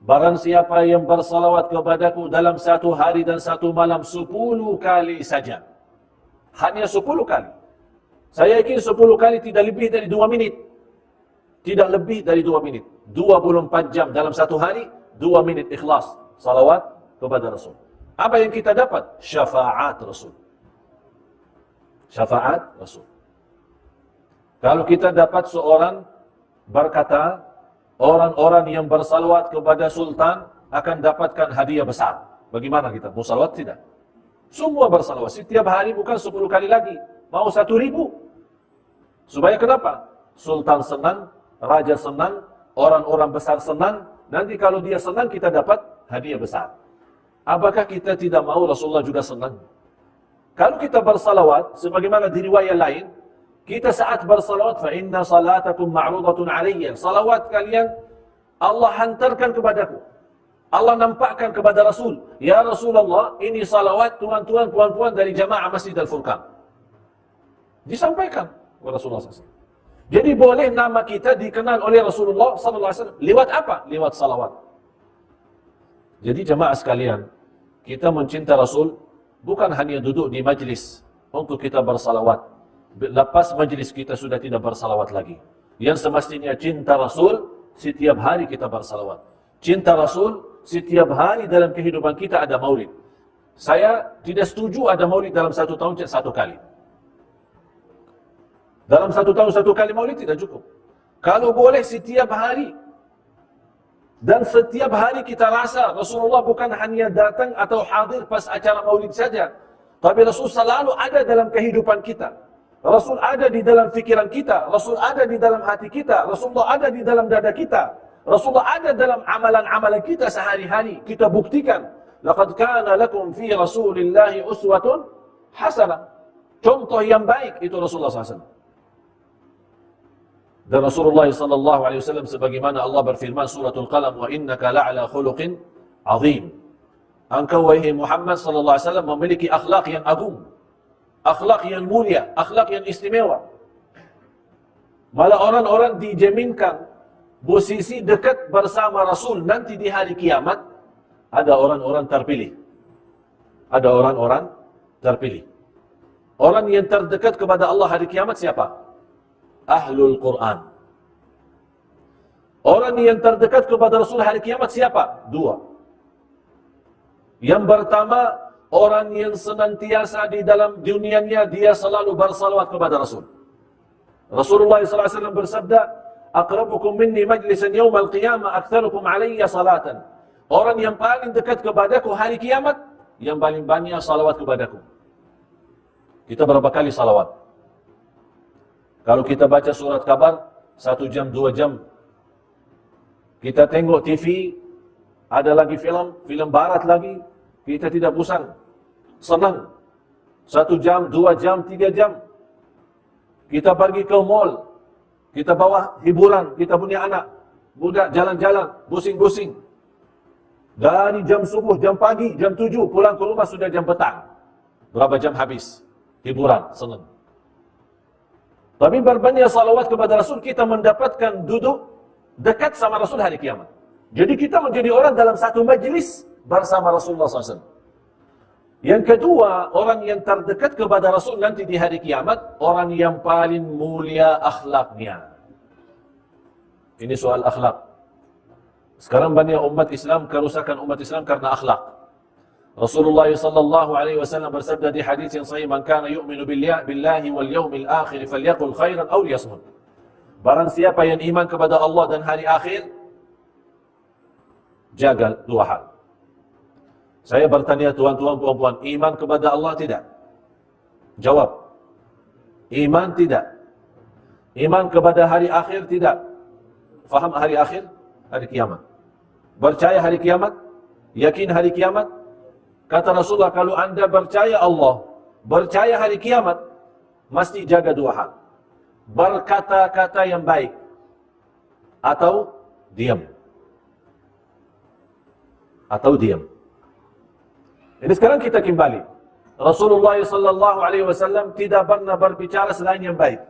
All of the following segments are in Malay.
barang siapa yang bersalawat kepadaku dalam satu hari dan satu malam 10 kali saja. Hanya 10 kali. Saya yakin 10 kali tidak lebih dari 2 menit. Tidak lebih dari 2 menit. 24 jam dalam satu hari, 2 menit ikhlas. Salawat kepada Rasul. Apa yang kita dapat? Syafaat Rasul. Syafaat Rasul. Kalau kita dapat seorang berkata, orang-orang yang bersalawat kepada Sultan akan dapatkan hadiah besar. Bagaimana kita? Mau salawat tidak? Semua bersalawat. Setiap hari bukan 10 kali lagi. Mau 1.000. Supaya kenapa? Sultan senang, Raja senang, orang-orang besar senang. Nanti kalau dia senang, kita dapat hadiah besar. Apakah kita tidak mau Rasulullah juga senang? Kalau kita bersalawat, sebagaimana di riwayat lain, kita saat bersalawat, fa inna salatakum ma'rudatun alayya. Salawat kalian Allah hantarkan kepadaku. Allah nampakkan kepada Rasul, ya Rasulullah, ini salawat tuan-tuan, puan-puan dari jamaah Masjid Al-Furqan. Disampaikan kepada Rasulullah SAW. Jadi boleh nama kita dikenal oleh Rasulullah SAW. Lewat apa? Lewat salawat. Jadi jamaah sekalian, kita mencinta Rasul bukan hanya duduk di majlis untuk kita bersalawat. Lepas majlis kita sudah tidak bersalawat lagi. Yang semestinya cinta Rasul, setiap hari kita bersalawat. Cinta Rasul, setiap hari dalam kehidupan kita ada maulid. Saya tidak setuju ada maulid dalam satu tahun satu kali. Dalam satu tahun satu kali maulid tidak cukup. Kalau boleh setiap hari. Dan setiap hari kita rasa Rasulullah bukan hanya datang atau hadir pas acara maulid saja. Tapi Rasul selalu ada dalam kehidupan kita. Rasul ada di dalam fikiran kita. Rasul ada di dalam hati kita. Rasulullah ada di dalam dada kita. Rasulullah ada dalam amalan-amalan kita sehari-hari. Kita buktikan. Laqad kana lakum fi Rasulillahi uswatun hasanah. Contoh yang baik itu Rasulullah SAW. Dan Rasulullah SAW sebagaimana Allah berfirman suratul Qalam, wa innaka la'ala khuluqin azim. Engkau wahai Muhammad SAW memiliki akhlak yang agung, akhlak yang mulia, akhlak yang istimewa. Malah orang-orang dijaminkan posisi dekat bersama Rasul nanti di hari kiamat. Ada orang-orang terpilih. Ada orang-orang terpilih. Orang yang terdekat kepada Allah hari kiamat siapa? Ahlul Quran. Orang yang terdekat kepada Rasul hari kiamat siapa? Dua. Yang pertama, orang yang senantiasa di dalam dunianya dia selalu bersalawat kepada Rasul. Rasulullah SAW bersabda, "Aqrabukum minni majlisan yawmal qiyamah aktsarukum alayya salatan." Orang yang paling dekat kepadaku hari kiamat, yang paling banyak salawat kepadaku. Kita berapa kali salawat? Kalau kita baca surat kabar, 1 jam, 2 jam. Kita tengok TV, ada lagi film barat lagi, kita tidak bosan. Senang. 1 jam, 2 jam, 3 jam. Kita pergi ke mall, kita bawa hiburan, kita punya anak, budak jalan-jalan, busing-busing. Dari jam subuh, jam pagi, jam 7, pulang ke rumah sudah jam petang. Berapa jam habis? Hiburan, senang. Tapi berbanyak salawat kepada Rasul, kita mendapatkan duduk dekat sama Rasul hari kiamat. Jadi kita menjadi orang dalam satu majlis bersama Rasulullah SAW. Yang kedua, orang yang terdekat kepada Rasul nanti di hari kiamat, orang yang paling mulia akhlaknya. Ini soal akhlak. Sekarang banyak umat Islam, kerusakan umat Islam karena akhlak. Rasulullah SAW bersabda di hadis yang sahih, "Man kana yu'minu billahi wal yawmil akhir falyaqul khairan aw liyasmut." Barang siapa yang iman kepada Allah dan hari akhir, jaga 2 hal. Saya bertanya tuan-tuan puan-puan, iman kepada Allah tidak? Jawab. Iman tidak. Iman kepada hari akhir tidak. Faham hari akhir? Hari kiamat. Percaya hari kiamat? Yakin hari kiamat? Kata Rasulullah, kalau anda percaya Allah, percaya hari kiamat, mesti jaga 2 hal. Berkata-kata yang baik atau diam. Atau diam. Ini sekarang kita kembali. Rasulullah SAW tidak pernah berbicara selain yang baik.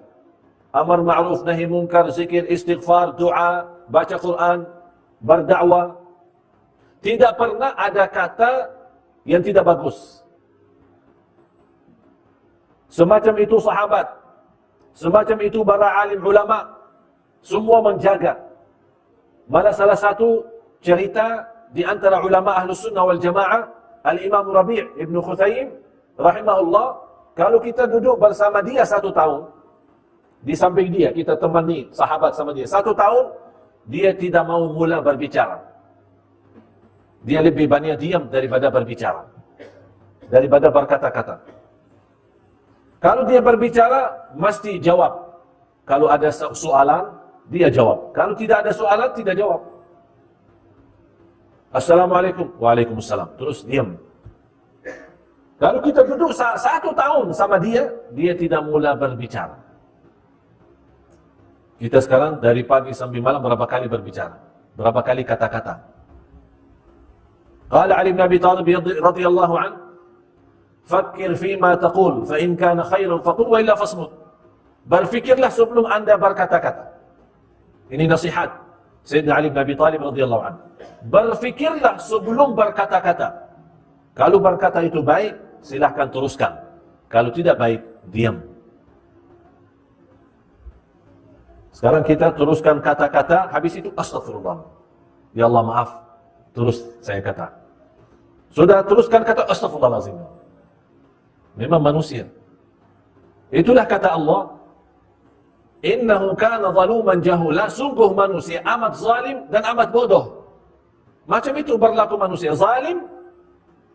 Amar ma'ruf, nahi munkar, zikir, istighfar, doa, baca Quran, berdakwah. Tidak pernah ada kata yang tidak bagus. Semacam itu sahabat, semacam itu para alim ulama, semua menjaga. Malah salah satu cerita di antara ulama Ahlus Sunnah wal Jamaah, Al-Imam Rabi' Ibn Khuthaim rahimahullah, kalau kita duduk bersama dia 1 tahun, di samping dia, kita temani sahabat sama dia 1 tahun, dia tidak mau mula berbicara. Dia lebih banyak diam daripada berbicara, daripada berkata-kata. Kalau dia berbicara, mesti jawab. Kalau ada soalan, dia jawab. Kalau tidak ada soalan, tidak jawab. Assalamualaikum. Waalaikumsalam. Terus diam. Kalau kita duduk 1 tahun sama dia, dia tidak mula berbicara. Kita sekarang dari pagi sampai malam berapa kali berbicara? Berapa kali kata-kata? Qala Ali bin Abi Thalib radhiyallahu anhu, "Fakkir fima taqul, fa in kana khairan faqul wa illa fasmut." Berfikirlah sebelum Anda berkata-kata. Ini nasihat Sayyidina Ali bin Abi Thalib radhiyallahu anhu. Berfikirlah sebelum berkata-kata. Kalau berkata itu baik, silahkan teruskan. Kalau tidak baik, diam. Sekarang kita teruskan kata-kata, habis itu astagfirullah. Ya Allah maaf. Terus saya kata. Sudah teruskan kata astagfirullahaladzim. Memang manusia. Itulah kata Allah. Innahu kana zaluman jahula. Sungguh manusia amat zalim dan amat bodoh. Macam itu berlaku manusia. Zalim,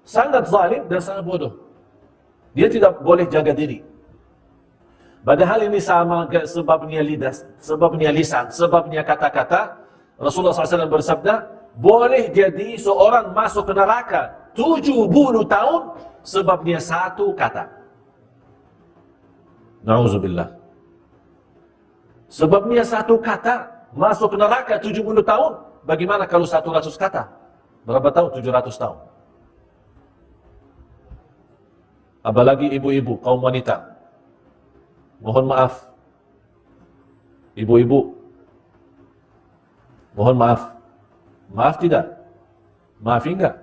sangat zalim dan sangat bodoh. Dia tidak boleh jaga diri. Padahal ini sama sebabnya lidah, sebabnya lisan, sebabnya kata-kata. Rasulullah SAW bersabda, boleh jadi seorang masuk ke neraka 70 tahun sebabnya 1 kata. Na'udzubillah. Sebabnya 1 kata masuk ke neraka 70 tahun. Bagaimana kalau 100 kata? Berapa tahun? 700 tahun. Apalagi ibu-ibu, kaum wanita. Mohon maaf. Ibu-ibu. Mohon maaf. Maaf tidak? Maafi enggak?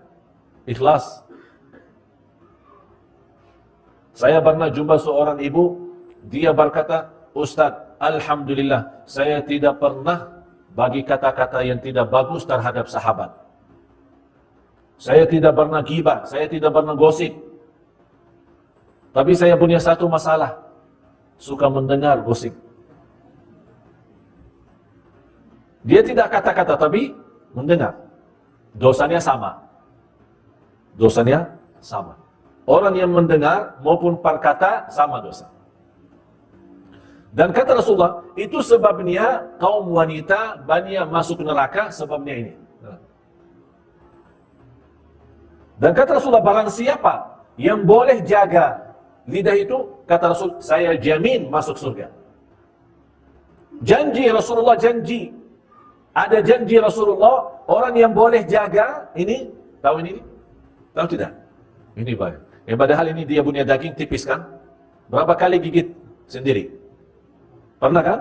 Ikhlas. Saya pernah jumpa seorang ibu, dia berkata, Ustaz, alhamdulillah, saya tidak pernah bagi kata-kata yang tidak bagus terhadap sahabat. Saya tidak pernah ghibah, saya tidak pernah gosip. Tapi saya punya satu masalah, suka mendengar gosip. Dia tidak kata-kata, tapi mendengar. Dosanya sama. Dosanya sama. Orang yang mendengar maupun berkata sama dosa. Dan kata Rasulullah, itu sebabnya kaum wanita banyak masuk neraka, sebabnya ini. Dan kata Rasulullah, barang siapa yang boleh jaga lidah itu, kata Rasul, saya jamin masuk surga. Janji Rasulullah, janji. Ada janji Rasulullah, orang yang boleh jaga ini, tahu ini? Tahu tidak? Ini baik. Padahal ini dia punya daging tipis kan? Berapa kali gigit sendiri? Pernah kan?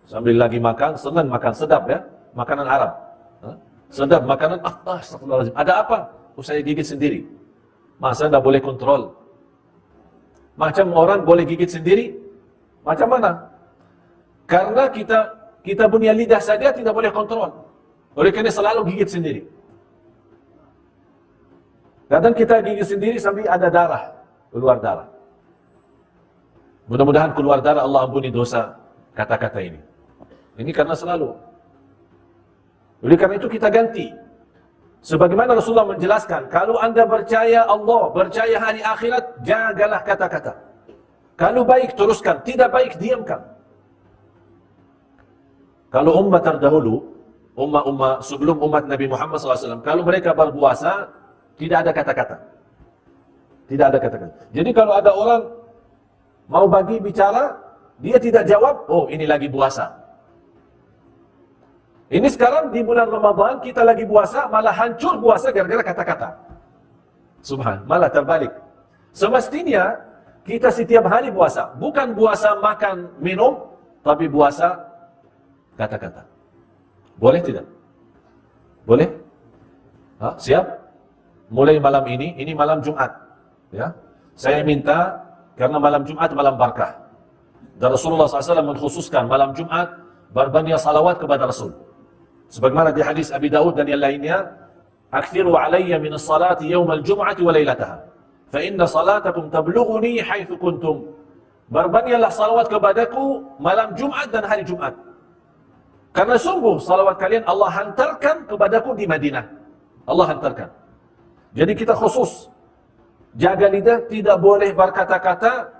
Sambil lagi makan, senang makan, sedap ya? Makanan Arab. Sedap makanan, astagfirullahaladzim. Ada apa? Saya gigit sendiri. Masa tidak boleh kontrol? Macam orang boleh gigit sendiri? Macam mana? Karena kita punya lidah saja tidak boleh kontrol. Oleh karena selalu gigit sendiri. Kadang kita gigit sendiri sampai ada darah, keluar darah. Mudah-mudahan keluar darah, Allah ampuni dosa kata-kata ini. Ini karena selalu. Oleh karena itu kita ganti. Sebagaimana Rasulullah menjelaskan, kalau anda percaya Allah, percaya hari akhirat, jagalah kata-kata. Kalau baik teruskan, tidak baik diamkan. Kalau umat terdahulu, umat sebelum umat Nabi Muhammad SAW, kalau mereka berpuasa, tidak ada kata-kata. Tidak ada kata-kata. Jadi kalau ada orang mau bagi bicara, dia tidak jawab, oh ini lagi puasa. Ini sekarang di bulan Ramadan, kita lagi puasa, malah hancur puasa gara-gara kata-kata. Subhan, malah terbalik. Semestinya, kita setiap hari puasa. Bukan puasa makan, minum, tapi puasa kata-kata. Boleh tidak? Boleh? Siap? Mulai malam ini malam Jumat. Ya. Saya minta, karena malam Jumat malam barakah. Dan Rasulullah SAW mengkhususkan malam Jumat berbanyak salawat kepada Rasul. Sebagaimana di hadis Abi Daud dan yang lainnya, "Akthiru alayya min as-salati yawm al-jum'ati wa lailataha, fa inna salatakum tablughuni haitsu kuntum." Berbanyaklah salawat kepadaku malam Jumat dan hari Jumat. Karena sungguh salawat kalian Allah hantarkan kepadaku di Madinah. Allah hantarkan. Jadi kita khusus jaga lidah, tidak boleh berkata-kata,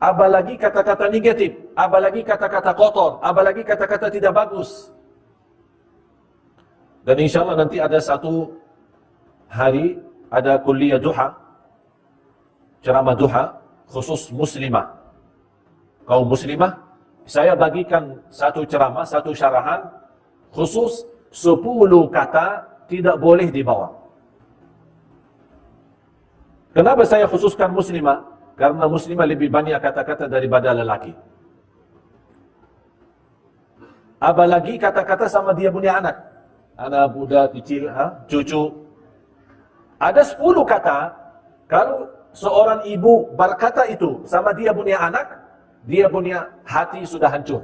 apalagi kata-kata negatif, apalagi kata-kata kotor, apalagi kata-kata tidak bagus. Dan insya Allah nanti ada satu hari, ada kuliah duha, ceramah duha, khusus muslimah, kaum muslimah. Saya bagikan satu ceramah, satu syarahan, khusus 10 kata tidak boleh dibawa. Kenapa saya khususkan muslimah? Karena muslimah lebih banyak kata-kata daripada lelaki. Apalagi kata-kata sama dia punya anak. Anak muda, kecil, cucu. Ada 10 kata, kalau seorang ibu berkata itu sama dia punya anak, dia punya hati sudah hancur.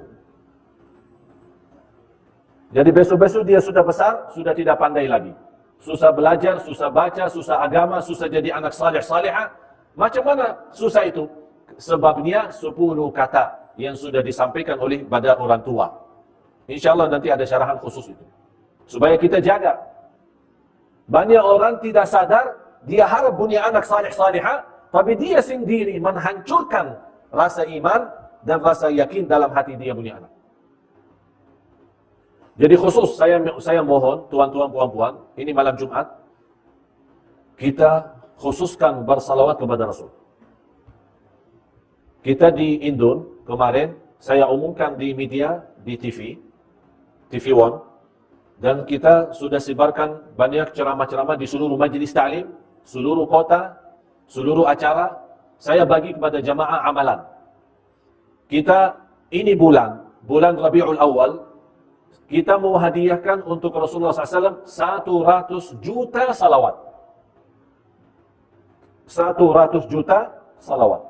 Jadi besok-besok dia sudah besar, sudah tidak pandai lagi. Susah belajar, susah baca, susah agama, susah jadi anak saleh salehah. Macam mana susah itu? Sebabnya 10 kata yang sudah disampaikan oleh pada orang tua. Insya Allah nanti ada syarahan khusus itu, supaya kita jaga. Banyak orang tidak sadar, dia harap punya anak saleh salehah, tapi dia sendiri menghancurkan rasa iman dan rasa yakin dalam hati dia punya anak. Jadi khusus saya mohon tuan-tuan puan-puan, ini malam Jumat kita khususkan bersalawat kepada Rasul. Kita di Indon kemarin saya umumkan di media, di TV One, dan kita sudah sebarkan banyak ceramah-ceramah di seluruh majlis ta'lim, seluruh kota, seluruh acara. Saya bagi kepada jamaah amalan. Kita ini bulan Rabiul Awal, kita mau hadiahkan untuk Rasulullah SAW 100 juta salawat. 100 juta salawat.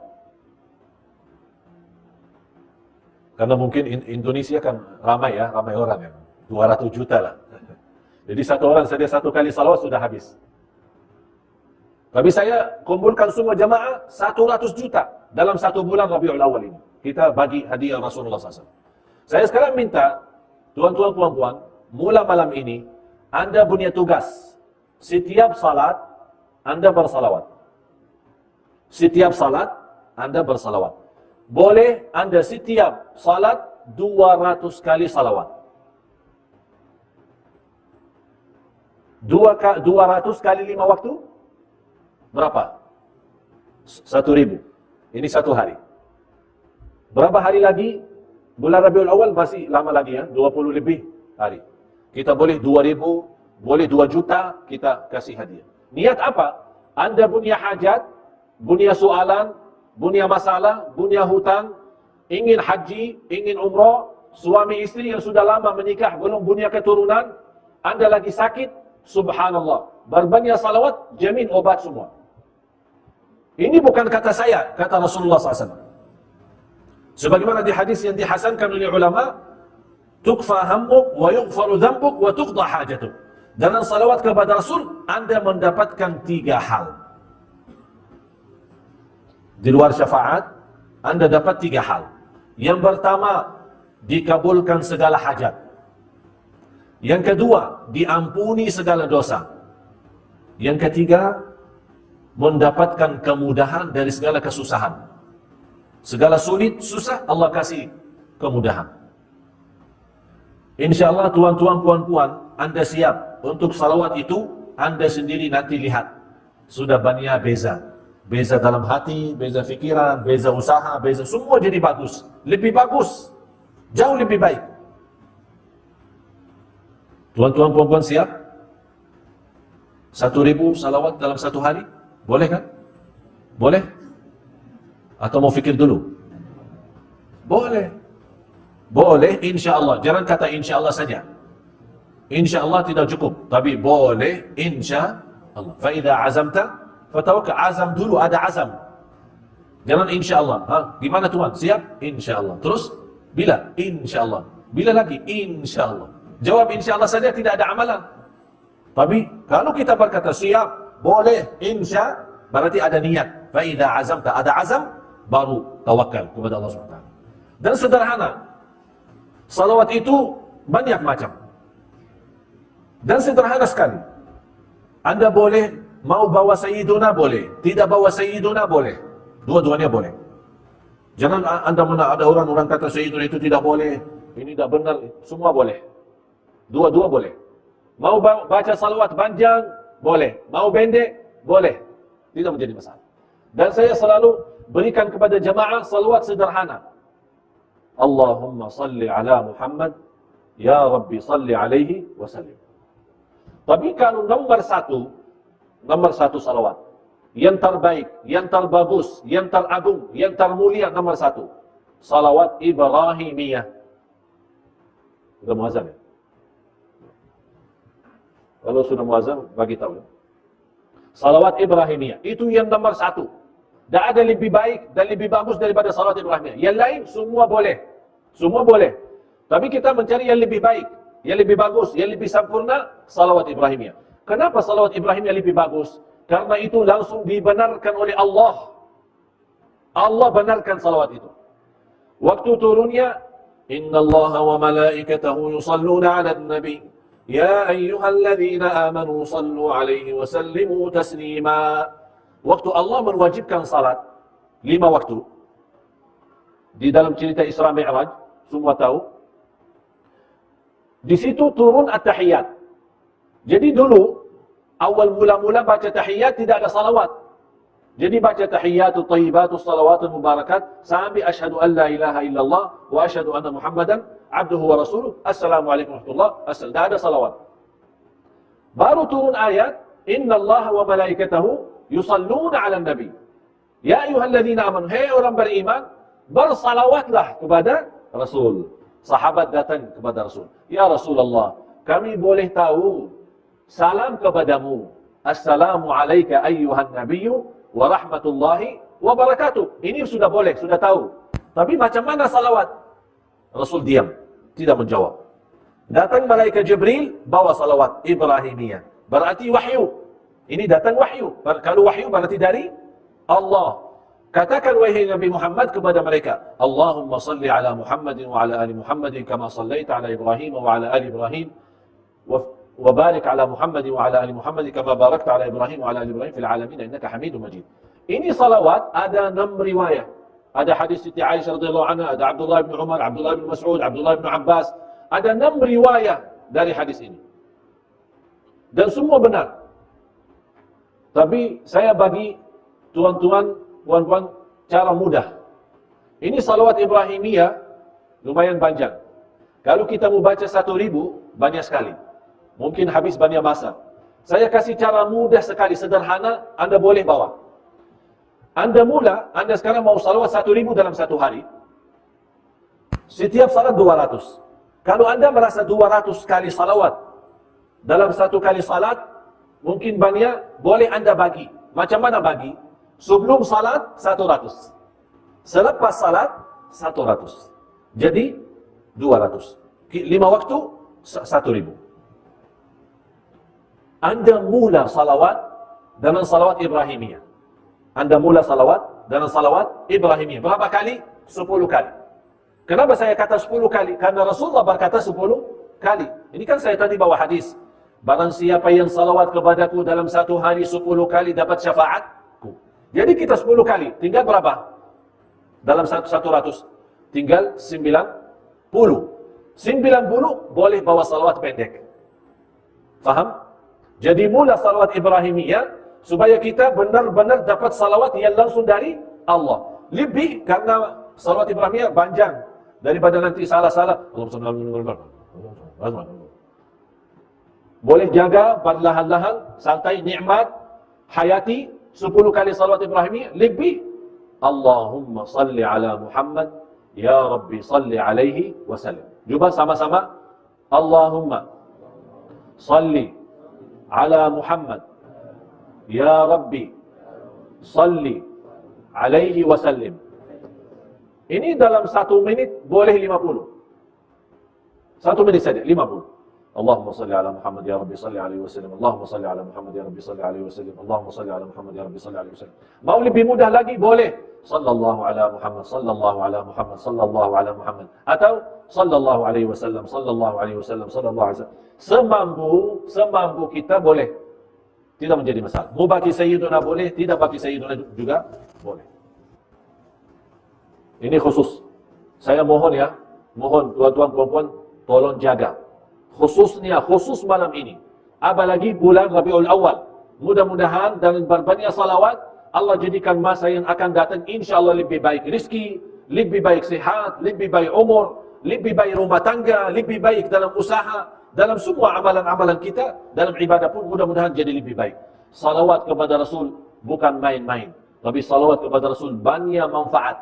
Karena mungkin Indonesia kan ramai orang ya. 200 juta lah. Jadi satu orang saja satu kali salawat sudah habis. Tapi saya kumpulkan semua jamaah 100 juta dalam satu bulan Rabiul Awal ini. Kita bagi hadiah Rasulullah SAW. Saya sekarang minta tuan-tuan puan-puan, mula malam ini Anda punya tugas. Setiap salat Anda bersalawat. Setiap salat Anda bersalawat. Boleh Anda setiap salat 200 kali salawat. 200 kali 5 waktu berapa? 1.000. Ini satu hari. Berapa hari lagi? Bulan Rabiul Awal masih lama lagi ya, 20 lebih hari. Kita boleh 2.000, boleh 2 juta kita kasih hadiah. Niat apa? Anda punya hajat, punya soalan, punya masalah, punya hutang, ingin haji, ingin umrah, suami istri yang sudah lama menikah belum punya keturunan, Anda lagi sakit, subhanallah, berbanyak salawat, jamin obat semua. Ini bukan kata saya, kata Rasulullah SAW. Sebagaimana di hadis yang dihasankan oleh ulama, tukfa hammuk wa yughfaru dzambuk wa tuqda hajatuk. Dengan salawat kepada Rasul, Anda mendapatkan 3 hal. Di luar syafaat, Anda dapat 3 hal. Yang pertama, dikabulkan segala hajat. Yang kedua, diampuni segala dosa. Yang ketiga, mendapatkan kemudahan dari segala kesusahan. Segala sulit, susah, Allah kasih kemudahan. InsyaAllah tuan-tuan, puan-puan, Anda siap untuk salawat itu, Anda sendiri nanti lihat. Sudah banyak beza. Beza dalam hati, beza fikiran, beza usaha, beza semua jadi bagus. Lebih bagus. Jauh lebih baik. Tuan-tuan, puan-puan siap? 1.000 salawat dalam satu hari? Boleh kan? Boleh? Atau mau fikir dulu? Boleh. Boleh, insya Allah. Jangan kata insya Allah saja. InsyaAllah tidak cukup, tapi boleh InsyaAllah. Fa idza azamta fatawakkal. Azam dulu, ada azam. Jangan InsyaAllah. Gimana Tuhan? Siap? InsyaAllah. Terus? Bila? InsyaAllah. Bila lagi? InsyaAllah. Jawab InsyaAllah saja, tidak ada amalan. Tapi kalau kita berkata siap, boleh, berarti ada niat. Fa idza azamta, ada azam, baru tawakal kepada Allah SWT. Dan sederhana. Salawat itu banyak macam. Dan sederhana sekali. Anda boleh mau bawa Sayyiduna, boleh. Tidak bawa Sayyiduna, boleh. Dua-duanya boleh. Jangan Anda ada orang kata Sayyiduna itu tidak boleh, ini tidak benar. Semua boleh. Dua-dua boleh. Mau baca salawat panjang, boleh. Mau pendek, boleh. Tidak menjadi masalah. Dan saya selalu berikan kepada jamaah salawat sederhana. Allahumma salli ala Muhammad, ya Rabbi salli alaihi wasallim. Tapi kalau nomor satu salawat, yang terbaik, yang terbagus, yang teragung, yang termulia, nomor satu, salawat Ibrahimiyah. Sudah muazzam ya? Kalau sudah muazzam, bagi tahu. Salawat Ibrahimiyah, itu yang nomor satu. Tak ada lebih baik dan lebih bagus daripada salawat Ibrahimiyah. Yang lain semua boleh. Semua boleh. Tapi kita mencari yang lebih baik, yang lebih bagus, yang lebih sempurna, salawat Ibrahimiyah. Kenapa salawat Ibrahimiyah lebih bagus? Karena itu langsung dibenarkan oleh Allah. Allah benarkan salawat itu. Waktu turunnya, innallaha wa malaikatahu yusalluna 'alan nabi, ya ayyuhalladzina amanu sallu 'alaihi wa sallimu taslima. Waktu Allah mewajibkan salat 5 waktu di dalam cerita Isra Mi'raj, semua tahu. Di situ turun at-tahiyat. Jadi dulu awal mula-mula baca tahiyat tidak ada salawat. Jadi baca tahiyatu thayyibatu salawatun mubarakat sampai asyhadu an la ilaha illallah wa asyhadu anna Muhammadan abduhu wa rasuluh. Assalamualaikum warahmatullahi wabarakatuh. Tidak ada salawat. Baru turun ayat innallaha wa malaikatahu yusalluna 'alan nabi. Ya ayyuhalladzina amanu, hai orang beriman, bersalawatlah kepada Rasul. Sahabat datang kepada Rasul. Ya Rasulullah, kami boleh tahu salam kepadamu. Assalamu alayka ayyuhan nabiyyu wa rahmatullahi wa barakatuh. Ini sudah boleh, sudah tahu. Tapi macam mana salawat? Rasul diam, tidak menjawab. Datang malaikat Jibril, bawa salawat Ibrahimiyah. Berarti wahyu. Ini datang wahyu. Kalau wahyu berarti dari Allah. Katakan wahai Nabi Muhammad kepada mereka, Allahumma salli ala Muhammadin wa ala ali Muhammadin kama sallaita ala Ibrahim wa ala ali Ibrahim wa barik ala Muhammadin wa ala ali Muhammadin kama barakta ala Ibrahim wa ala ali Ibrahim fil alamin innaka Hamidum Majid. Ini salawat ada 6 riwayat. Ada hadis Siti Aisyah radhiyallahu anha, ada Abdullah bin Umar, Abdullah bin Mas'ud, Abdullah bin Abbas. Ada 6 riwayat dari hadis ini. Dan semua benar. Tapi saya bagi tuan-tuan, puan-puan, cara mudah. Ini salawat Ibrahimiyah lumayan panjang. Kalau kita mau baca 1.000, banyak sekali. Mungkin habis banyak masa. Saya kasih cara mudah sekali, sederhana, Anda boleh bawa. Anda sekarang mau salawat 1.000 dalam satu hari. Setiap salat 200. Kalau Anda merasa 200 kali salawat dalam satu kali salat, mungkin banyak, boleh Anda bagi. Macam mana bagi? Sebelum salat 100. Selepas salat 100. Jadi 200. 5 waktu 1.000. Anda mula salawat dengan salawat Ibrahimiyah. Anda mula salawat dengan salawat Ibrahimiyah. Berapa kali? 10 kali. Kenapa saya kata 10 kali? Karena Rasulullah berkata 10 kali. Ini kan saya tadi bawa hadis. Barang siapa yang salawat kepadaku dalam satu hari 10 kali dapat syafaatku. Jadi kita 10 kali. Tinggal berapa? Dalam 100. Tinggal 90. 90 boleh bawa salawat pendek. Faham? Jadi mula salawat Ibrahimiyah supaya kita benar-benar dapat salawat yang langsung dari Allah. Lebih karena salawat Ibrahimiyah panjang daripada nanti salah-salah. Boleh jaga perlahan-lahan, santai, nikmat, hayati 10 kali salawat Ibrahimiyah. Lebih Allahumma salli ala Muhammad, ya Rabbi salli alaihi wasallam. Cuba sama-sama. Allahumma salli ala Muhammad. Ya Rabbi, salli alaihi wasallim. Ini dalam 1 minit boleh 50. 1 minit saja, 50. Allahumma salli ala Muhammad ya Rabbi salli alaihi wasallam. Allahumma salli ala Muhammad ya Rabbi salli alaihi wasallam. Allahumma salli ala Muhammad ya Rabbi salli alaihi wasallam. Mau lebih mudah lagi boleh. Sallallahu ala Muhammad, sallallahu ala Muhammad, sallallahu ala Muhammad. Atau sallallahu alaihi wasallam, sallallahu alaihi wasallam, sallallahu alaihi wasallam. Semampu kita boleh. Tidak menjadi masalah. Mau bagi Sayyiduna boleh, tidak bagi Sayyiduna juga boleh. Ini khusus. Saya mohon ya, mohon tuan-tuan perempuan tolong jaga. Khusus malam ini. Apalagi bulan Rabiul Awal. Mudah-mudahan dengan berbanyak salawat Allah jadikan masa yang akan datang insya-Allah lebih baik rezeki, lebih baik sehat, lebih baik umur, lebih baik rumah tangga, lebih baik dalam usaha, dalam semua amalan-amalan kita, dalam ibadah pun mudah-mudahan jadi lebih baik. Salawat kepada Rasul bukan main-main, tapi salawat kepada Rasul banyak manfaat,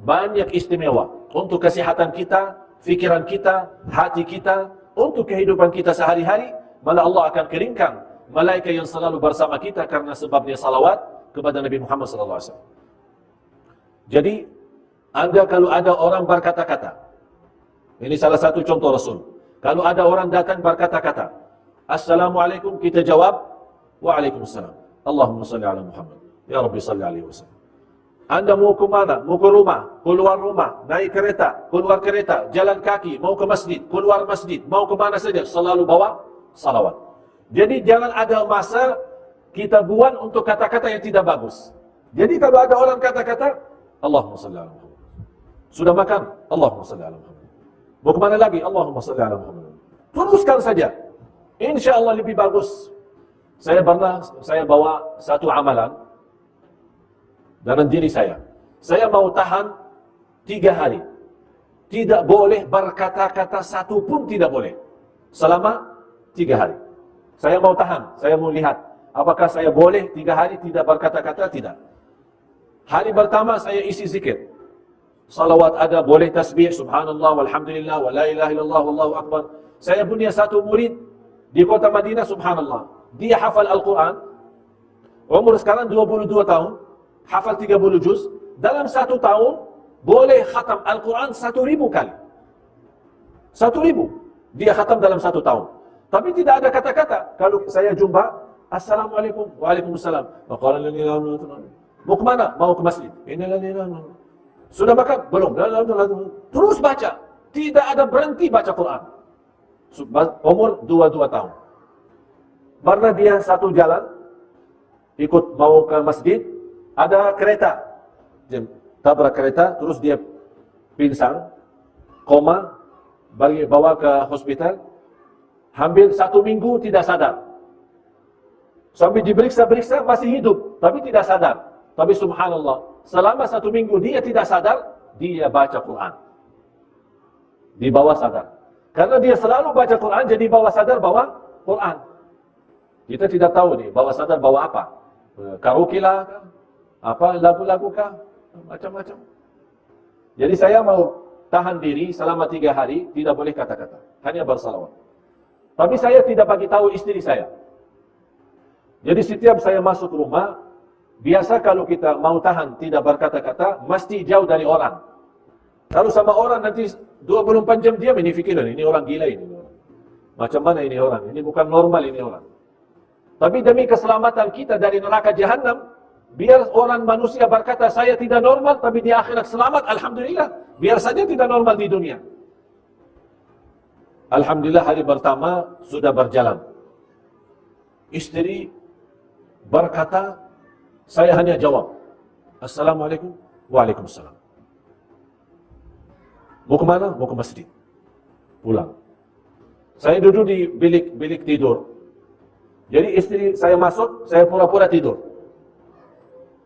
banyak istimewa untuk kesehatan kita, fikiran kita, hati kita, untuk kehidupan kita sehari-hari. Malah Allah akan keringkan malaikat yang selalu bersama kita karena sebabnya salawat kepada Nabi Muhammad SAW. Jadi, Anda kalau ada orang berkata-kata, ini salah satu contoh Rasul. Kalau ada orang datang berkata-kata, Assalamualaikum, kita jawab, Waalaikumsalam. Allahumma salli ala Muhammad. Ya Rabbi salli alaihi wasallam. Anda mau ke mana? Mau ke rumah, keluar rumah, naik kereta, keluar kereta, jalan kaki, mau ke masjid, keluar masjid, mau ke mana saja, selalu bawa salawat. Jadi jangan ada masa kita buat untuk kata-kata yang tidak bagus. Jadi kalau ada orang kata-kata, Allahumma salli ala Muhammad. Sudah makan? Allahumma salli ala Muhammad. Mau kemana lagi? Allahumma salli ala Muhammad. Teruskan saja. Insya Allah lebih bagus. Saya bawa satu amalan dalam diri saya. Saya mau tahan 3 hari. Tidak boleh berkata-kata satu pun tidak boleh. Selama 3 hari. Saya mau tahan. Saya mau lihat. Apakah saya boleh 3 hari tidak berkata-kata? Tidak. Hari pertama saya isi zikir. Salawat ada, boleh tasbih, subhanallah, walhamdulillah, wa la ilaha illallah, wallahu akbar. Saya punya satu murid di kota Madinah, subhanallah. Dia hafal Al-Quran. Umur sekarang 22 tahun. Hafal 30 juz. Dalam 1 tahun, boleh khatam Al-Quran 1000 kali. 1000. Dia khatam dalam 1 tahun. Tapi tidak ada kata-kata. Kalau saya jumpa, Assalamualaikum, Waalaikumsalam. Mau ke mana? Mau ke masjid. Sudah makan? Belum. Terus baca. Tidak ada berhenti baca Quran. Umur 22 tahun. Karena dia satu jalan, ikut mau ke masjid, ada kereta. Dia tabrak kereta, terus dia pingsan, koma, bawa ke hospital. Hampir 1 minggu tidak sadar. Sampai diperiksa-periksa masih hidup, tapi tidak sadar. Tapi subhanallah, selama 1 minggu dia tidak sadar, dia baca Quran. Di bawah sadar. Karena dia selalu baca Quran, jadi bawah sadar bawa Quran. Kita tidak tahu nih, bawah sadar bawa apa. Karaoke lah, apa lagu-lagu kah, macam-macam. Jadi saya mau tahan diri selama 3 hari, tidak boleh kata-kata. Hanya bersalawat. Tapi saya tidak bagi tahu istri saya. Jadi setiap saya masuk rumah, biasa kalau kita mau tahan tidak berkata-kata, mesti jauh dari orang. Kalau sama orang nanti 24 jam diam, ini fikiran, ini orang gila ini. Macam mana ini orang? Ini bukan normal ini orang. Tapi demi keselamatan kita dari neraka jahanam, biar orang manusia berkata saya tidak normal, tapi di akhirat selamat, alhamdulillah. Biar saja tidak normal di dunia. Alhamdulillah hari pertama sudah berjalan. Istri berkata, saya hanya jawab, Assalamualaikum, Waalaikumsalam. Mau ke mana? Mau ke masjid. Pulang. Saya duduk di bilik tidur. Jadi istri saya masuk, saya pura-pura tidur.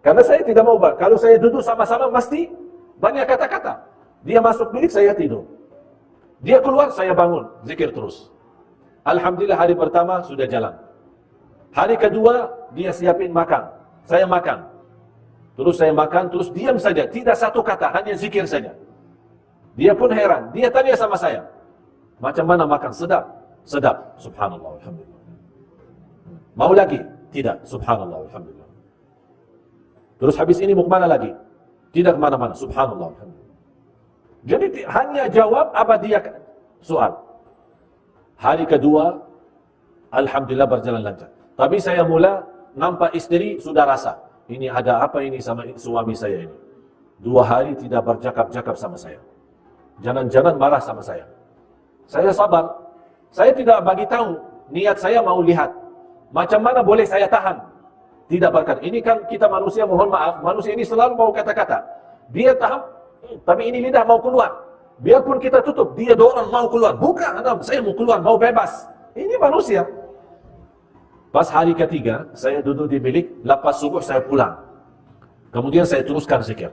Karena saya tidak mau, kalau saya duduk sama-sama mesti banyak kata-kata. Dia masuk bilik, saya tidur. Dia keluar, saya bangun, zikir terus. Alhamdulillah hari pertama sudah jalan. Hari kedua, dia siapin makan. Saya makan. Terus saya makan, terus diam saja. Tidak satu kata, hanya zikir saja. Dia pun heran. Dia tanya sama saya, macam mana makan? Sedap? Sedap. Subhanallah, alhamdulillah. Mau lagi? Tidak. Subhanallah, alhamdulillah. Terus habis ini mau kemana lagi? Tidak kemana-mana. Subhanallah, alhamdulillah. Jadi hanya jawab apa dia soal. Hari kedua, alhamdulillah berjalan lancar. Tapi saya mula nampak istri sudah rasa, ini ada apa ini sama suami saya ini. 2 hari tidak bercakap-cakap sama saya. Jangan-jangan marah sama saya. Saya sabar. Saya tidak bagi tahu. Niat saya mau lihat. Macam mana boleh saya tahan? Tidak berkata. Ini kan kita manusia, mohon maaf. Manusia ini selalu mau kata-kata. Dia tahan, tapi ini lidah mau keluar. Biarpun kita tutup, dia dorong mau keluar. Bukan, saya mau keluar, mau bebas. Ini manusia. Pas hari ketiga, saya duduk di bilik. Lepas subuh saya pulang. Kemudian saya teruskan zikir.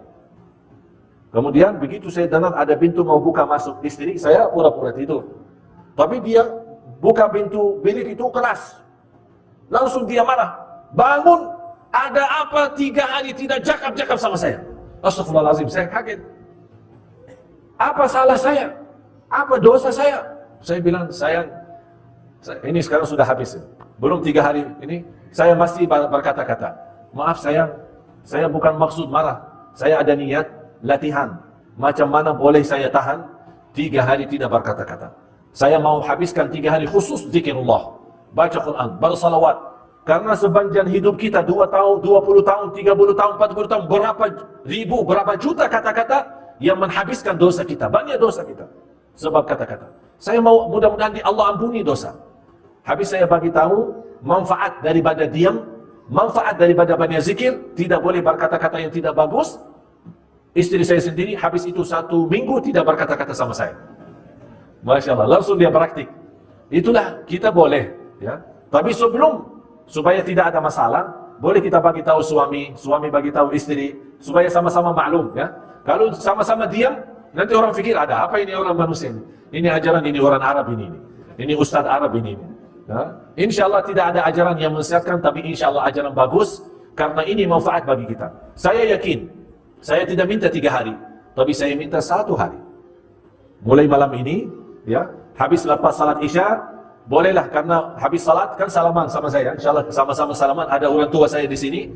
Kemudian begitu saya dengar ada pintu mau buka masuk istri, saya pura-pura tidur. Tapi dia buka pintu bilik itu keras. Langsung dia marah. Bangun, ada apa 3 hari tidak cakap-cakap sama saya? Astagfirullahaladzim, saya kaget. Apa salah saya? Apa dosa saya? Saya bilang, sayang, ini sekarang sudah habis. Belum 3 hari ini, saya masih berkata-kata. Maaf sayang, saya bukan maksud marah. Saya ada niat latihan. Macam mana boleh saya tahan 3 hari tidak berkata-kata. Saya mau habiskan 3 hari khusus zikirullah. Baca Quran, bersalawat. Karena sepanjang hidup kita 2 tahun, 20 tahun, 30 tahun, 40 tahun, berapa ribu, berapa juta kata-kata yang menghabiskan dosa kita. Banyak dosa kita sebab kata-kata. Saya mau mudah-mudahan Allah ampuni dosa. Habis saya bagi tahu manfaat daripada diam, manfaat daripada banyak zikir, tidak boleh berkata-kata yang tidak bagus. Istri saya sendiri habis itu 1 minggu tidak berkata-kata sama saya. Masya Allah, langsung dia praktik. Itulah kita boleh, ya. Tapi supaya tidak ada masalah, boleh kita bagi tahu suami bagi tahu istri, supaya sama-sama maklum, ya. Kalau sama-sama diam, nanti orang fikir ada apa ini orang manusia ini. Ini ajaran ini orang Arab ini Ustadz Arab ini. Ya. Insya Allah tidak ada ajaran yang menyesatkan, tapi insya Allah ajaran bagus karena ini manfaat bagi kita. Saya yakin, saya tidak minta 3 hari, tapi saya minta 1 hari. Mulai malam ini, ya, habis lepas salat Isya, bolehlah karena habis salat kan salaman sama saya. Insyaallah sama-sama salaman, ada orang tua saya di sini.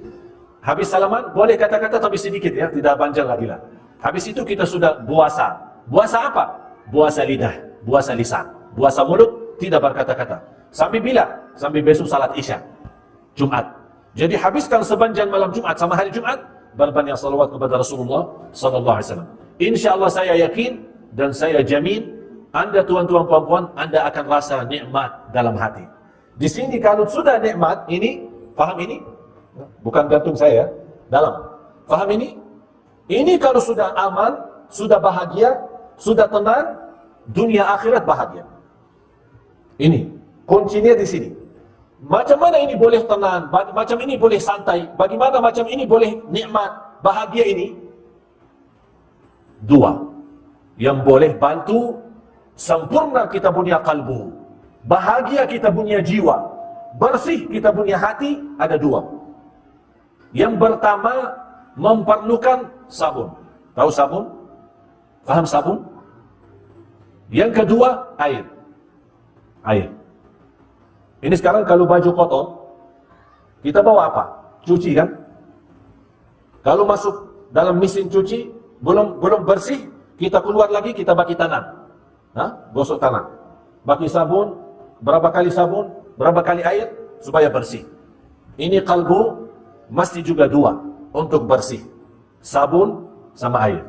Habis salaman boleh kata-kata tapi sedikit, ya, tidak panjang lagi lah. Habis itu kita sudah puasa. Puasa apa? Puasa lidah, puasa lisan, puasa mulut, tidak berkata-kata. Sampai bila? Sampai besok salat Isya, Jumat. Jadi habiskan sepanjang malam Jumat sama hari Jumat berbanyak salawat kepada Rasulullah sallallahu alaihi wasallam. Insyaallah saya yakin dan saya jamin Anda tuan-tuan puan-puan, Anda akan rasa nikmat dalam hati. Di sini kalau sudah nikmat ini, faham ini? Bukan gantung saya, dalam. Faham ini? Ini kalau sudah aman, sudah bahagia, sudah tenang, dunia akhirat bahagia. Ini kuncinya di sini. Macam mana ini boleh tenang, macam ini boleh santai, bagaimana macam ini boleh nikmat, bahagia ini? 2 yang boleh bantu sempurna kita punya kalbu, bahagia kita punya jiwa, bersih kita punya hati, ada 2. Yang pertama memerlukan sabun. Tahu sabun? Faham sabun? Yang kedua air. Ini sekarang kalau baju kotor, kita bawa apa? Cuci kan? Kalau masuk dalam mesin cuci, belum bersih, kita keluar lagi, kita bagi tanam. Gosok tanah. Bagi sabun, berapa kali sabun, berapa kali air, supaya bersih. Ini kalbu, mesti juga 2 untuk bersih. Sabun sama air.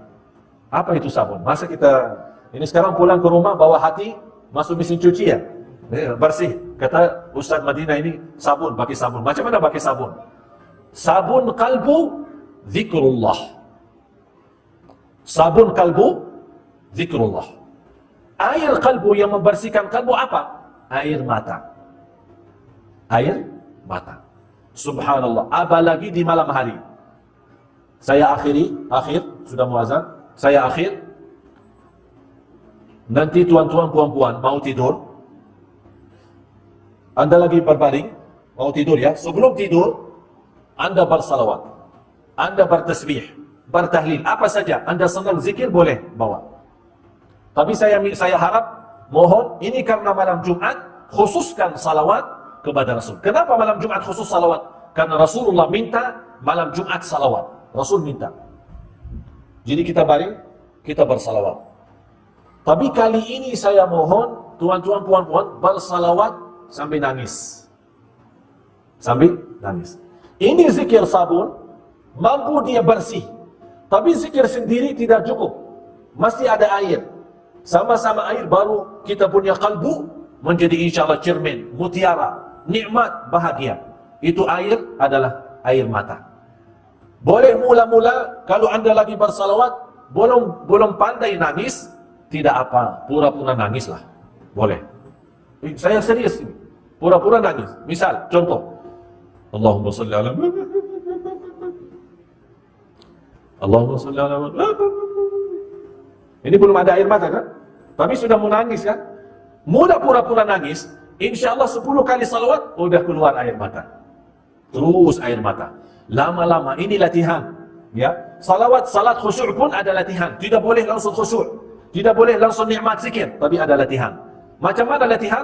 Apa itu sabun? Masa kita, ini sekarang pulang ke rumah, bawa hati, masuk mesin cuci ya? Bersih. Kata Ustaz Madinah ini, sabun, pakai sabun. Macam mana pakai sabun? Sabun kalbu, zikrullah. Sabun kalbu, zikrullah. Air kalbu yang membersihkan kalbu apa? Air mata. Air mata. Subhanallah. Apalagi di malam hari. Saya akhir, sudah muazan. Saya akhir. Nanti tuan-tuan puan-puan mau tidur. Anda lagi berbaring, mau tidur ya. Sebelum tidur, Anda bersalawat. Anda bertasbih, bertahlil, apa saja. Anda senang zikir boleh bawa. Tapi saya harap, mohon, ini karena malam Jumat, khususkan salawat, kepada Rasul. Kenapa malam Jumat khusus salawat? Karena Rasulullah minta malam Jumat salawat. Rasul minta. Jadi kita baring, kita bersalawat. Tapi kali ini saya mohon, tuan-tuan, puan-puan, bersalawat sambil nangis. Sambil nangis. Ini zikir sabun, mampu dia bersih. Tapi zikir sendiri tidak cukup. Mesti ada air. Sama-sama air baru kita punya kalbu menjadi insyaAllah cermin, mutiara, nikmat, bahagia. Itu air adalah air mata. Boleh mula-mula kalau anda lagi bersalawat, belum pandai nangis, tidak apa, pura-pura nangislah. Boleh. Saya serius ini. Pura-pura nangis. Misal, contoh. Allahumma salli ala Allahumma salli ala Ini belum ada air mata kan? Tapi sudah mau nangis kan? Mudah pura-pura nangis, insyaAllah 10 kali salawat, udah keluar air mata. Terus air mata. Lama-lama, ini latihan. Ya, salat khusyuk pun ada latihan. Tidak boleh langsung khusyuk. Tidak boleh langsung nikmat zikir, tapi ada latihan. Macam mana latihan?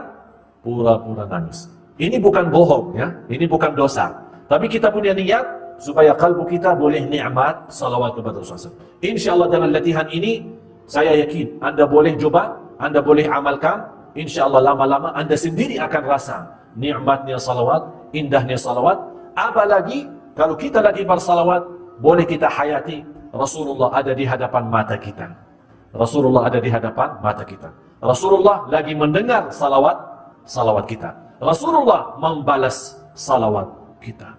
Pura-pura nangis. Ini bukan bohong ya, ini bukan dosa. Tapi kita punya niat supaya kalbu kita boleh nikmat salawat kepada Rasulullah. InsyaAllah dalam latihan ini, saya yakin anda boleh coba, anda boleh amalkan. InsyaAllah lama-lama anda sendiri akan rasa nikmatnya salawat, indahnya salawat. Apalagi kalau kita lagi bersalawat, boleh kita hayati Rasulullah ada di hadapan mata kita. Rasulullah ada di hadapan mata kita. Rasulullah lagi mendengar salawat kita. Rasulullah membalas salawat kita.